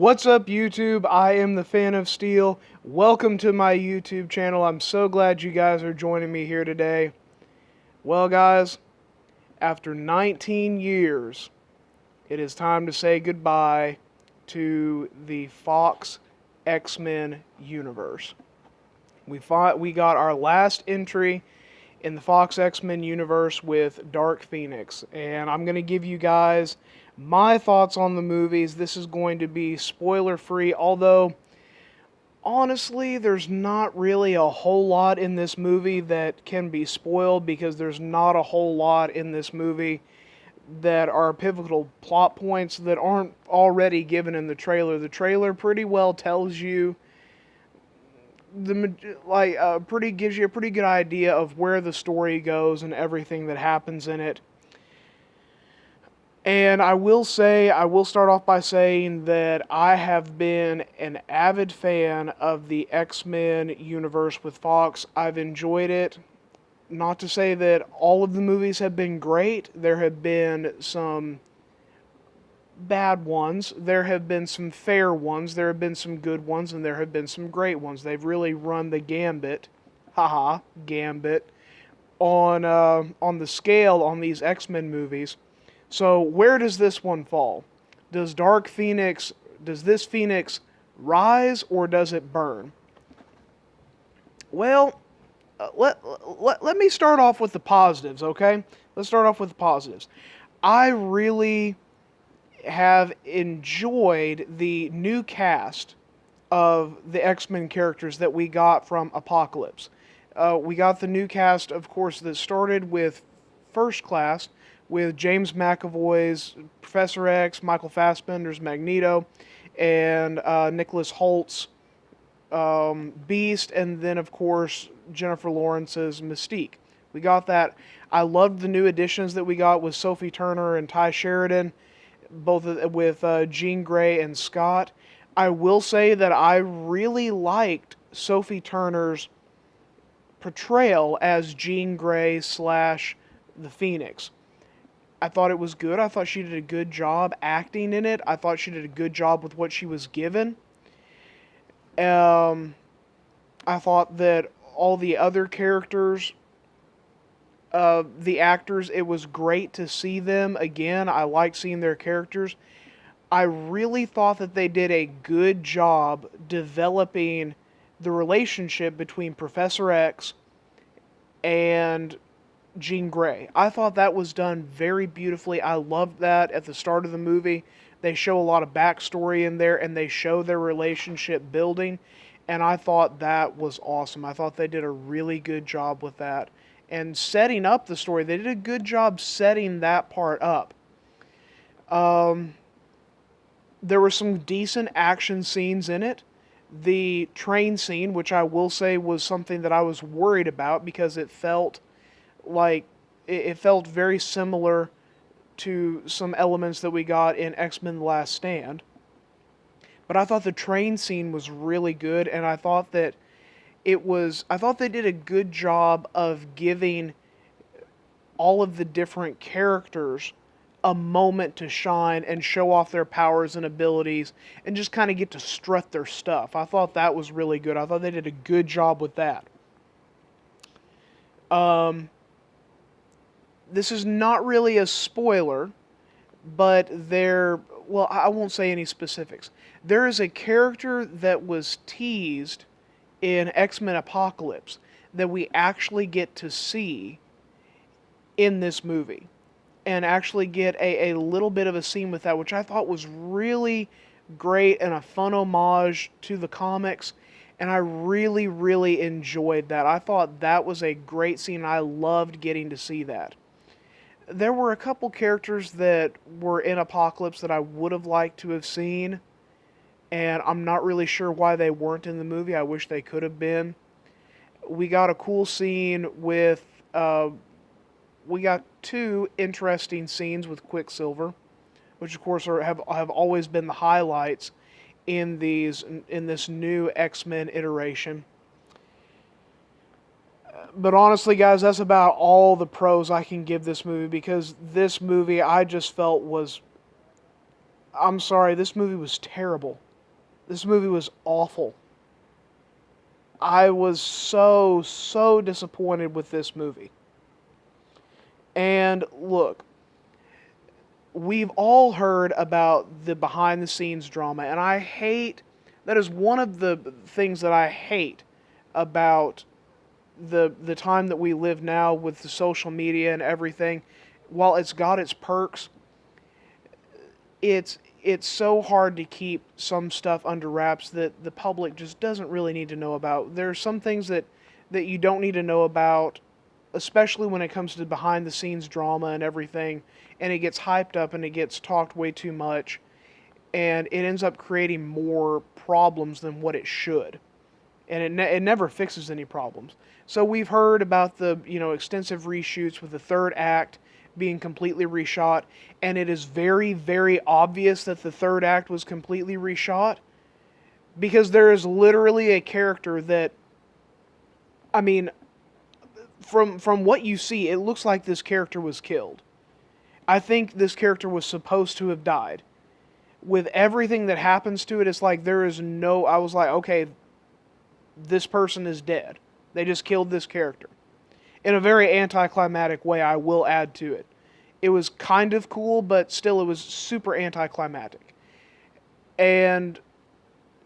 What's up, YouTube? I am the Fan of Steel. Welcome to my YouTube channel. I'm so glad you guys are joining me here today. Well, guys, after 19 years, it is time to say goodbye to the Fox X-Men universe. We got our last entry in the Fox X-Men universe with Dark Phoenix, and I'm going to give you guys my thoughts on the movies. This is going to be spoiler free, although honestly there's not really a whole lot in this movie that can be spoiled, because there's not a whole lot in this movie that are pivotal plot points that aren't already given in the trailer. The trailer pretty well tells you gives you a pretty good idea of where the story goes and everything that happens in it. And I will start off by saying that I have been an avid fan of the X-Men universe with Fox. I've enjoyed it. Not to say that all of the movies have been great. There have been some bad ones, there have been some fair ones, there have been some good ones, and there have been some great ones. They've really run the gambit, gambit, on the scale on these X-Men movies. So where does this one fall? Does this Phoenix rise, or does it burn? Well, let me start off with the positives, okay? Let's start off with the positives. I really have enjoyed the new cast of the X-Men characters that we got from Apocalypse. We got the new cast, of course, that started with First Class, with James McAvoy's Professor X, Michael Fassbender's Magneto, and Nicholas Holt's Beast, and then, of course, Jennifer Lawrence's Mystique. We got that. I loved the new additions that we got with Sophie Turner and Ty Sheridan, both with Jean Grey and Scott. I will say that I really liked Sophie Turner's portrayal as Jean Grey / the Phoenix. I thought it was good. I thought she did a good job acting in it. I thought she did a good job with what she was given. I thought that all the other characters, the actors, it was great to see them again. I liked seeing their characters. I really thought that they did a good job developing the relationship between Professor X and Jean Grey. I thought that was done very beautifully. I loved that at the start of the movie. They show a lot of backstory in there, and they show their relationship building, and I thought that was awesome. I thought they did a really good job with that. And setting up the story, they did a good job setting that part up. There were some decent action scenes in it. The train scene, which I will say was something that I was worried about, because it felt very similar to some elements that we got in X-Men The Last Stand. But I thought the train scene was really good, and I thought they did a good job of giving all of the different characters a moment to shine and show off their powers and abilities and just kind of get to strut their stuff. I thought that was really good. I thought they did a good job with that. This is not really a spoiler, but I won't say any specifics. There is a character that was teased in X-Men Apocalypse that we actually get to see in this movie, and actually get a little bit of a scene with that, which I thought was really great and a fun homage to the comics, and I really, really enjoyed that. I thought that was a great scene, and I loved getting to see that. There were a couple characters that were in Apocalypse that I would have liked to have seen, and I'm not really sure why they weren't in the movie. I wish they could have been. We got a cool scene with, we got two interesting scenes with Quicksilver, which of course have always been the highlights in this new X-Men iteration. But honestly, guys, that's about all the pros I can give this movie, because this movie I just felt was... I'm sorry, this movie was terrible. This movie was awful. I was so disappointed with this movie. And look, we've all heard about the behind the scenes drama, and that is one of the things that I hate about the time that we live now with the social media and everything. While it's got its perks, it's so hard to keep some stuff under wraps that the public just doesn't really need to know about. There are some things that you don't need to know about, especially when it comes to behind the scenes drama and everything, and it gets hyped up and it gets talked way too much, and it ends up creating more problems than what it should. And it never fixes any problems. So we've heard about the extensive reshoots with the third act being completely reshot, and it is very, very obvious that the third act was completely reshot, because there is literally a character that, I mean, from what you see, it looks like this character was killed. I think this character was supposed to have died. With everything that happens to it, it's like I was like, okay, this person is dead. They just killed this character. In a very anticlimactic way, I will add to it. It was kind of cool, but still it was super anticlimactic. And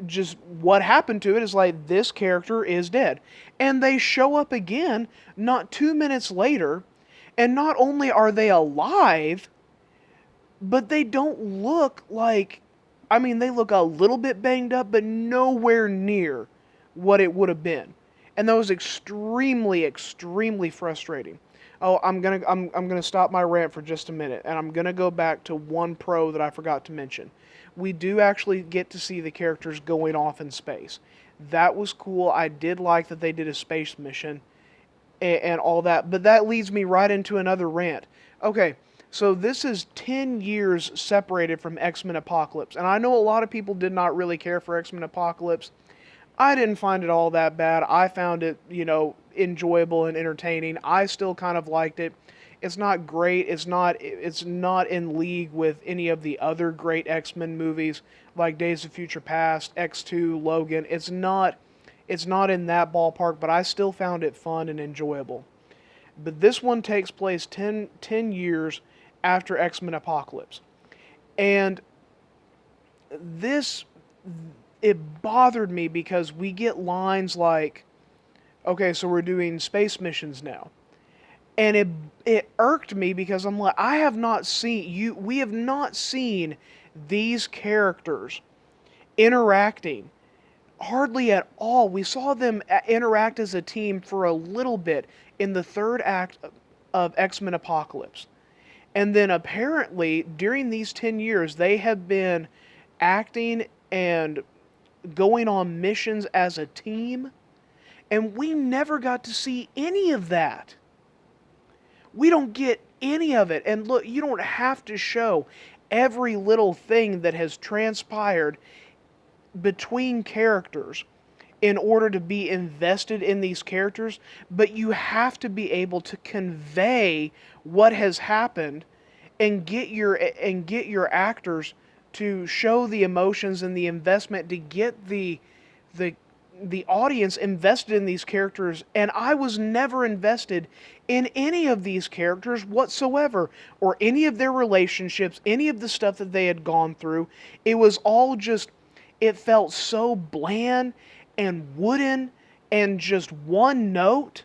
just what happened to it is like, this character is dead. And they show up again not 2 minutes later, and not only are they alive, but they don't look like, I mean, they look a little bit banged up, but nowhere near what it would have been. And that was extremely frustrating. Oh, I'm gonna stop my rant for just a minute, and I'm gonna go back to one pro that I forgot to mention. We do actually get to see the characters going off in space. That was cool. I did like that they did a space mission and all that, but that leads me right into another rant. Okay, so this is 10 years separated from X-Men Apocalypse, and I know a lot of people did not really care for X-Men Apocalypse. I didn't find it all that bad. I found it, enjoyable and entertaining. I still kind of liked it. It's not great. It's not in league with any of the other great X-Men movies like Days of Future Past, X2, Logan. It's not in that ballpark, but I still found it fun and enjoyable. But this one takes place 10 years after X-Men Apocalypse. And it bothered me because we get lines like, okay, so we're doing space missions now. And it irked me because I'm like, we have not seen these characters interacting hardly at all. We saw them interact as a team for a little bit in the third act of X-Men Apocalypse. And then apparently during these 10 years, they have been acting and going on missions as a team, and we never got to see any of that. We don't get any of it. And look, you don't have to show every little thing that has transpired between characters in order to be invested in these characters, but you have to be able to convey what has happened and get your actors to show the emotions and the investment to get the audience invested in these characters. And I was never invested in any of these characters whatsoever, or any of their relationships, any of the stuff that they had gone through. It was all just, it felt so bland and wooden and just one note.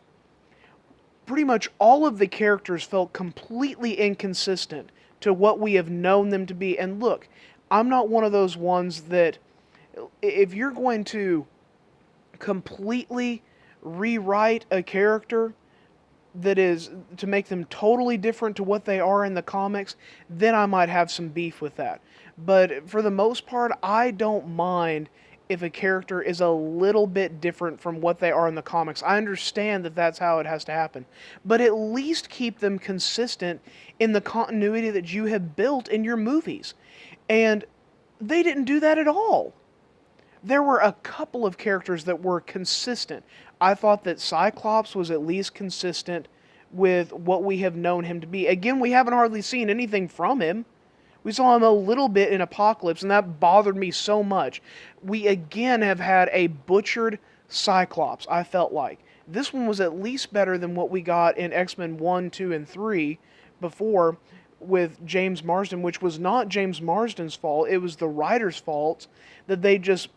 Pretty much all of the characters felt completely inconsistent to what we have known them to be. And look, I'm not one of those ones that, if you're going to completely rewrite a character that is to make them totally different to what they are in the comics, then I might have some beef with that. But for the most part, I don't mind if a character is a little bit different from what they are in the comics. I understand that that's how it has to happen. But at least keep them consistent in the continuity that you have built in your movies. And they didn't do that at all. There were a couple of characters that were consistent. I thought that Cyclops was at least consistent with what we have known him to be. Again, we haven't hardly seen anything from him. We saw him a little bit in Apocalypse, and that bothered me so much. We again have had a butchered Cyclops, I felt like. This one was at least better than what we got in X-Men 1, 2, and 3 before with James Marsden, which was not James Marsden's fault. It was the writer's fault that they just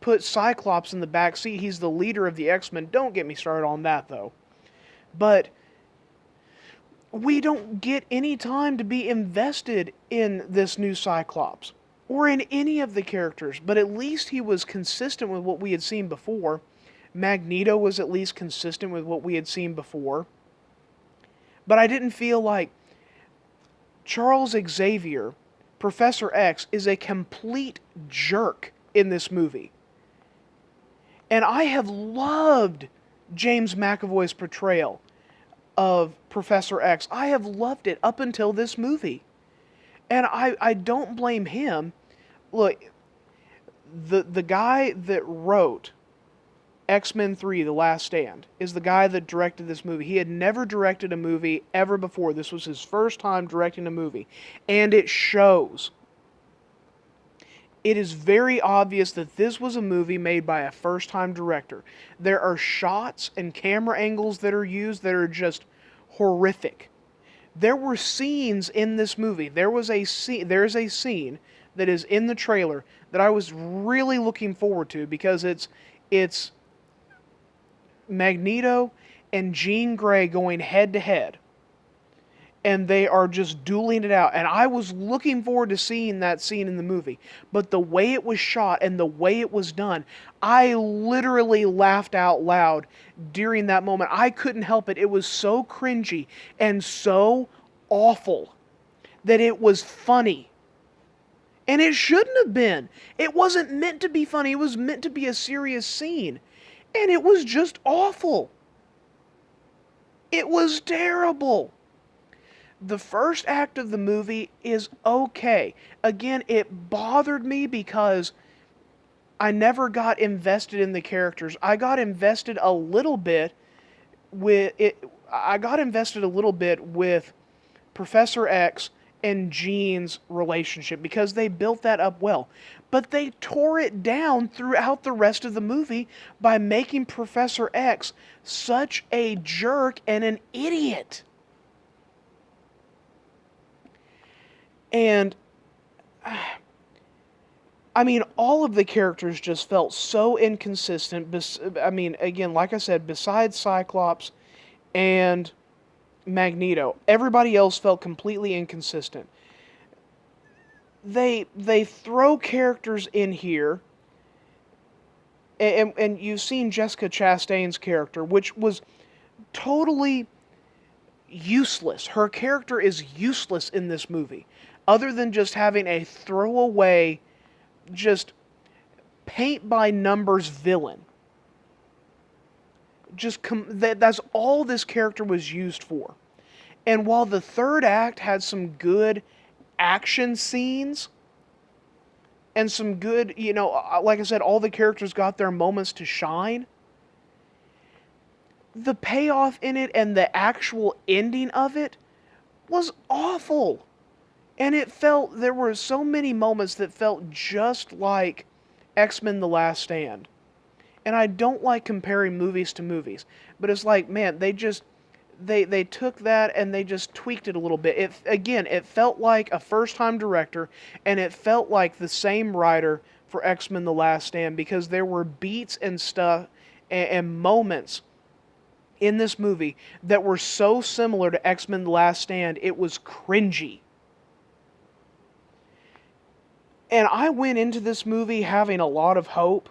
put Cyclops in the back seat. He's the leader of the X-Men. Don't get me started on that, though. But we don't get any time to be invested in this new Cyclops or in any of the characters, but at least he was consistent with what we had seen before. Magneto was at least consistent with what we had seen before. But I didn't feel like Charles Xavier, Professor X, is a complete jerk in this movie. And I have loved James McAvoy's portrayal of Professor X. I have loved it up until this movie. And I don't blame him. Look, the guy that wrote X-Men 3, The Last Stand, is the guy that directed this movie. He had never directed a movie ever before. This was his first time directing a movie. And it shows. It is very obvious that this was a movie made by a first-time director. There are shots and camera angles that are used that are just horrific. There were scenes in this movie. There's a scene that is in the trailer that I was really looking forward to because it's Magneto and Jean Grey going head to head. And they are just dueling it out. And I was looking forward to seeing that scene in the movie. But the way it was shot and the way it was done, I literally laughed out loud during that moment. I couldn't help it. It was so cringy and so awful that it was funny. And it shouldn't have been. It wasn't meant to be funny. It was meant to be a serious scene. And it was just awful. It was terrible. The first act of the movie is okay. Again, it bothered me because I never got invested in the characters. I got invested a little bit with Professor X and Jean's relationship because they built that up well. But they tore it down throughout the rest of the movie by making Professor X such a jerk and an idiot. And, I mean, all of the characters just felt so inconsistent. I mean, again, like I said, besides Cyclops and Magneto, everybody else felt completely inconsistent. They throw characters in here, and you've seen Jessica Chastain's character, which was totally useless. Her character is useless in this movie, other than just having a throwaway, just paint-by-numbers villain. That's all this character was used for. And while the third act had some good action scenes, and some good, like I said, all the characters got their moments to shine, the payoff in it and the actual ending of it was awful. And there were so many moments that felt just like X-Men The Last Stand. And I don't like comparing movies to movies, but it's like, man, they took that and they just tweaked it a little bit. It felt like a first-time director, and it felt like the same writer for X-Men The Last Stand, because there were beats and stuff and moments in this movie that were so similar to X-Men The Last Stand, it was cringy. And I went into this movie having a lot of hope.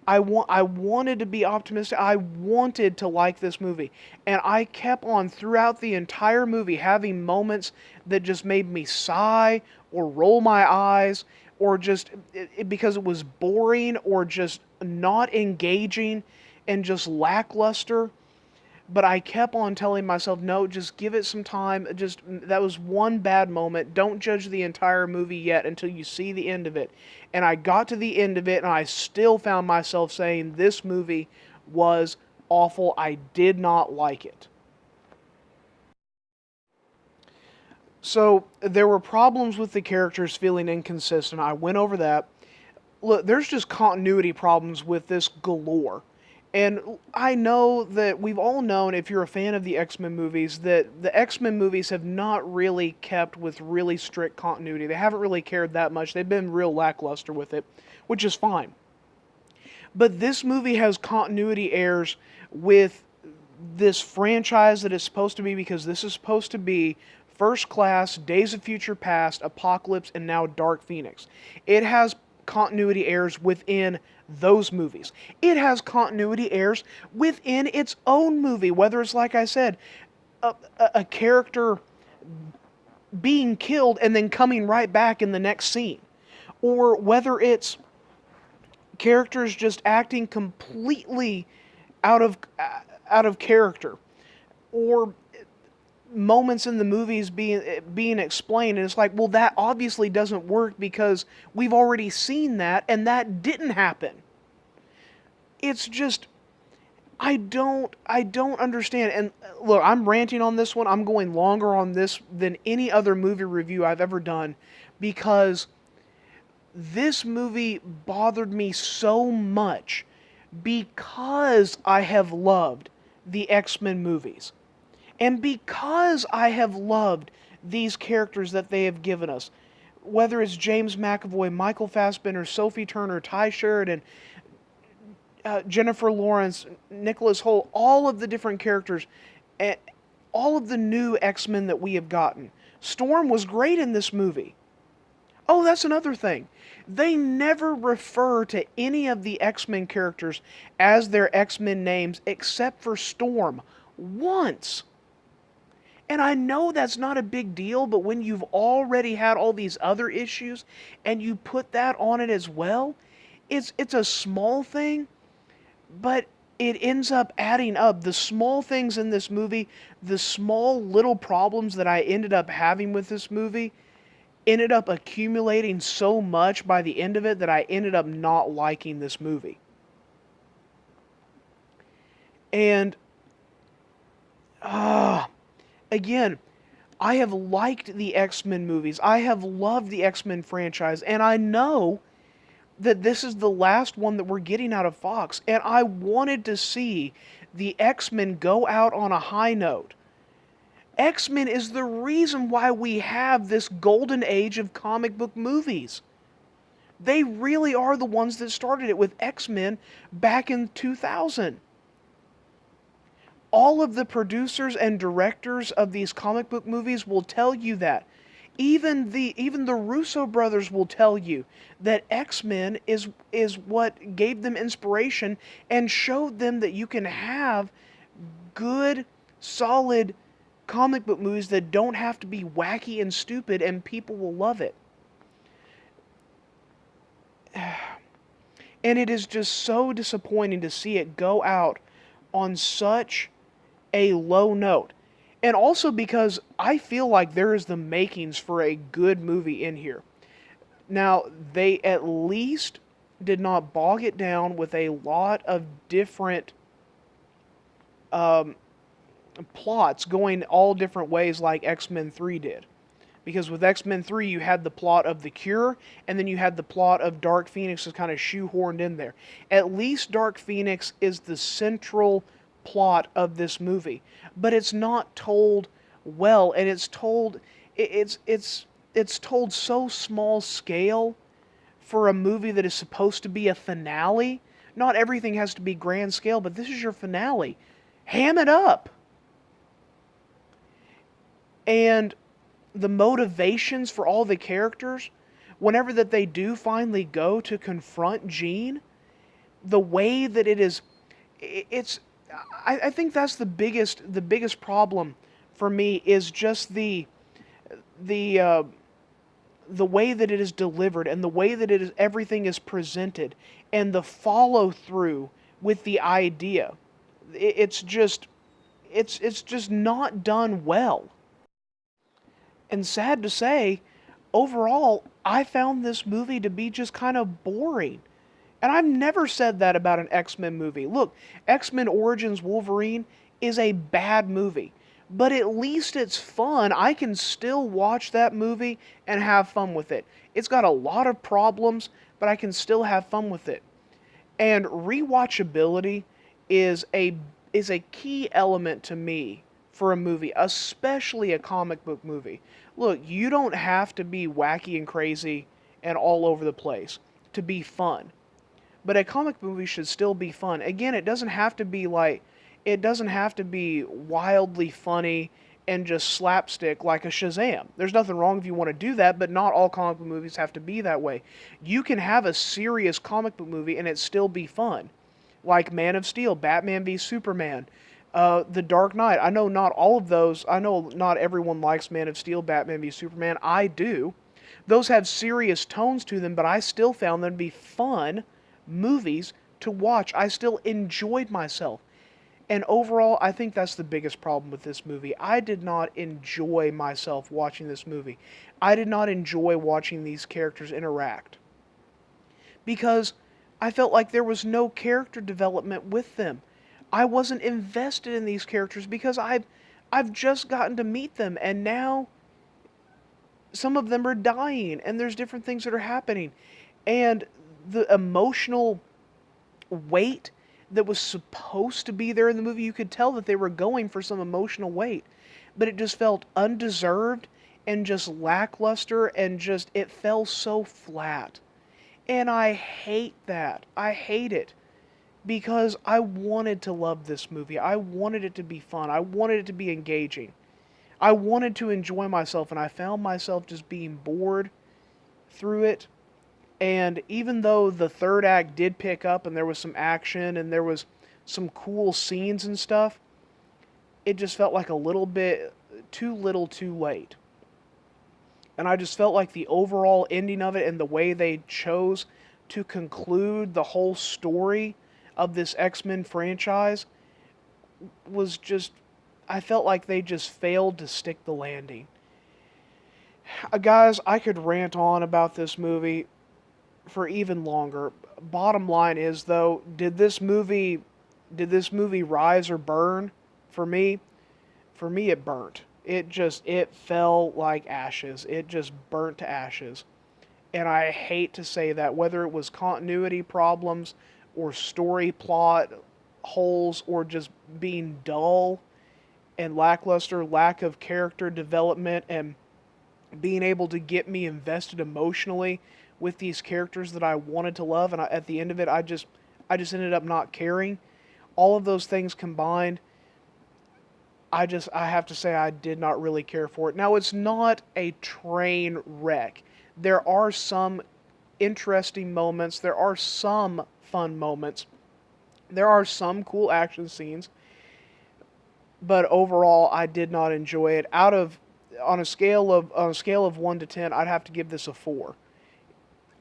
I wanted to be optimistic. I wanted to like this movie. And I kept on throughout the entire movie having moments that just made me sigh or roll my eyes, or just because it was boring or just not engaging and just lackluster. But I kept on telling myself, no, just give it some time. That was one bad moment. Don't judge the entire movie yet until you see the end of it. And I got to the end of it, and I still found myself saying this movie was awful. I did not like it. So there were problems with the characters feeling inconsistent. I went over that. Look, there's just continuity problems with this galore. And I know that we've all known, if you're a fan of the X-Men movies, that the X-Men movies have not really kept with really strict continuity. They haven't really cared that much. They've been real lackluster with it, which is fine. But this movie has continuity errors with this franchise that it's supposed to be, because this is supposed to be First Class, Days of Future Past, Apocalypse, and now Dark Phoenix. It has continuity errors within those movies. It has continuity errors within its own movie, whether it's, like I said, a character being killed and then coming right back in the next scene, or whether it's characters just acting completely out of character, or moments in the movies being explained, and it's like, well, that obviously doesn't work because we've already seen that and that didn't happen. It's just, I don't understand. And look, I'm ranting on this one. I'm going longer on this than any other movie review I've ever done, because this movie bothered me so much because I have loved the X-Men movies. And because I have loved these characters that they have given us, whether it's James McAvoy, Michael Fassbender, Sophie Turner, Ty Sheridan, Jennifer Lawrence, Nicholas Hoult, all of the different characters, and all of the new X-Men that we have gotten. Storm was great in this movie. Oh, that's another thing. They never refer to any of the X-Men characters as their X-Men names except for Storm once. And I know that's not a big deal, but when you've already had all these other issues and you put that on it as well, it's a small thing, but it ends up adding up. The small things in this movie, the small little problems that I ended up having with this movie, ended up accumulating so much by the end of it that I ended up not liking this movie. And, again, I have liked the X-Men movies. I have loved the X-Men franchise, and I know that this is the last one that we're getting out of Fox, and I wanted to see the X-Men go out on a high note. X-Men is the reason why we have this golden age of comic book movies. They really are the ones that started it with X-Men back in 2000. All of the producers and directors of these comic book movies will tell you that. Even the Russo brothers will tell you that X-Men is what gave them inspiration and showed them that you can have good, solid comic book movies that don't have to be wacky and stupid, and people will love it. And it is just so disappointing to see it go out on such a low note. And also because I feel like there is the makings for a good movie in here. Now, they at least did not bog it down with a lot of different plots going all different ways like X-Men 3 did. Because with X-Men 3 you had the plot of the Cure, and then you had the plot of Dark Phoenix is kind of shoehorned in there. At least Dark Phoenix is the central plot of this movie, but it's not told well, and it's told so small scale for a movie that is supposed to be a finale. Not everything has to be grand scale, but this is your finale. Ham it up. And the motivations for all the characters, whenever that they do finally go to confront Jean, the way that it is, I think that's the biggest problem for me, is just the way that it is delivered, and the way that everything is presented, and the follow through with the idea. It's just not done well. And sad to say, overall, I found this movie to be just kind of boring. And I've never said that about an X-Men movie. Look, X-Men Origins Wolverine is a bad movie. but at least it's fun. I can still watch that movie and have fun with it. It's got a lot of problems, but I can still have fun with it. And rewatchability is a key element to me for a movie, especially a comic book movie. Look, you don't have to be wacky and crazy and all over the place to be fun. But a comic movie should still be fun. Again, it doesn't have to be wildly funny and just slapstick like a Shazam. There's nothing wrong if you want to do that, but not all comic book movies have to be that way. You can have a serious comic book movie and it still be fun. Like Man of Steel, Batman v Superman, The Dark Knight. I know not all of those, I know not everyone likes Man of Steel, Batman v Superman. I do. Those have serious tones to them, but I still found them to be fun movies to watch. I still enjoyed myself. And overall, I think that's the biggest problem with this movie. I did not enjoy myself watching this movie. I did not enjoy watching these characters interact. Because I felt like there was no character development with them. I wasn't invested in these characters because I've just gotten to meet them, and now some of them are dying and there's different things that are happening. And the emotional weight that was supposed to be there in the movie, you could tell that they were going for some emotional weight, but it just felt undeserved and just lackluster, and just it fell so flat. And I hate that. I hate it because I wanted to love this movie. I wanted it to be fun. I wanted it to be engaging. I wanted to enjoy myself, and I found myself just being bored through it. And even though the third act did pick up and there was some action and there was some cool scenes and stuff, it just felt like a little too late. And I just felt like the overall ending of it and the way they chose to conclude the whole story of this X-Men franchise was just, I felt like they just failed to stick the landing. Guys, I could rant on about this movie for even longer. Bottom line is, though, did this movie rise or burn for me? For me, it burnt. It fell like ashes. It just burnt to ashes. And I hate to say that, whether it was continuity problems or story plot holes or just being dull and lackluster, lack of character development and being able to get me invested emotionally with these characters that I wanted to love, and at the end of it, I just ended up not caring. All of those things combined, I have to say I did not really care for it. Now, it's not a train wreck. There are some interesting moments. There are some fun moments. There are some cool action scenes. But overall, I did not enjoy it. On a scale of 1 to 10, I'd have to give this a 4.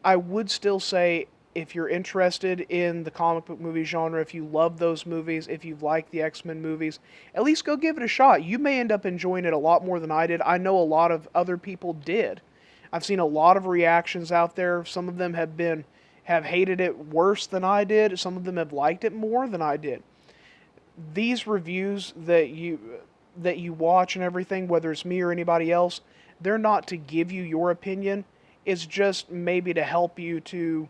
I would still say, if you're interested in the comic book movie genre, if you love those movies, if you like the X-Men movies, at least go give it a shot. You may end up enjoying it a lot more than I did. I know a lot of other people did. I've seen a lot of reactions out there. Some of them have hated it worse than I did. Some of them have liked it more than I did. These reviews that you watch and everything, whether it's me or anybody else, they're not to give you your opinion. It's just maybe to help you to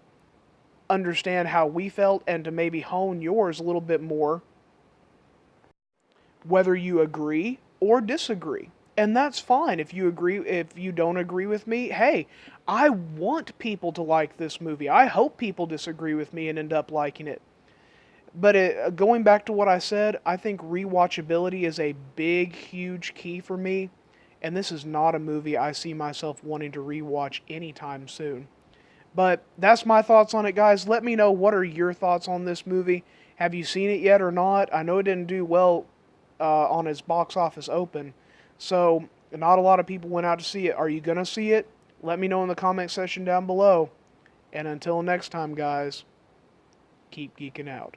understand how we felt and to maybe hone yours a little bit more, whether you agree or disagree. And that's fine. If you don't agree with me, hey, I want people to like this movie. I hope people disagree with me and end up liking it. But going back to what I said, I think rewatchability is a big, huge key for me. And this is not a movie I see myself wanting to rewatch anytime soon. But that's my thoughts on it, guys. Let me know, what are your thoughts on this movie? Have you seen it yet or not? I know it didn't do well on its box office open, so not a lot of people went out to see it. Are you going to see it? Let me know in the comment section down below. And until next time, guys, keep geeking out.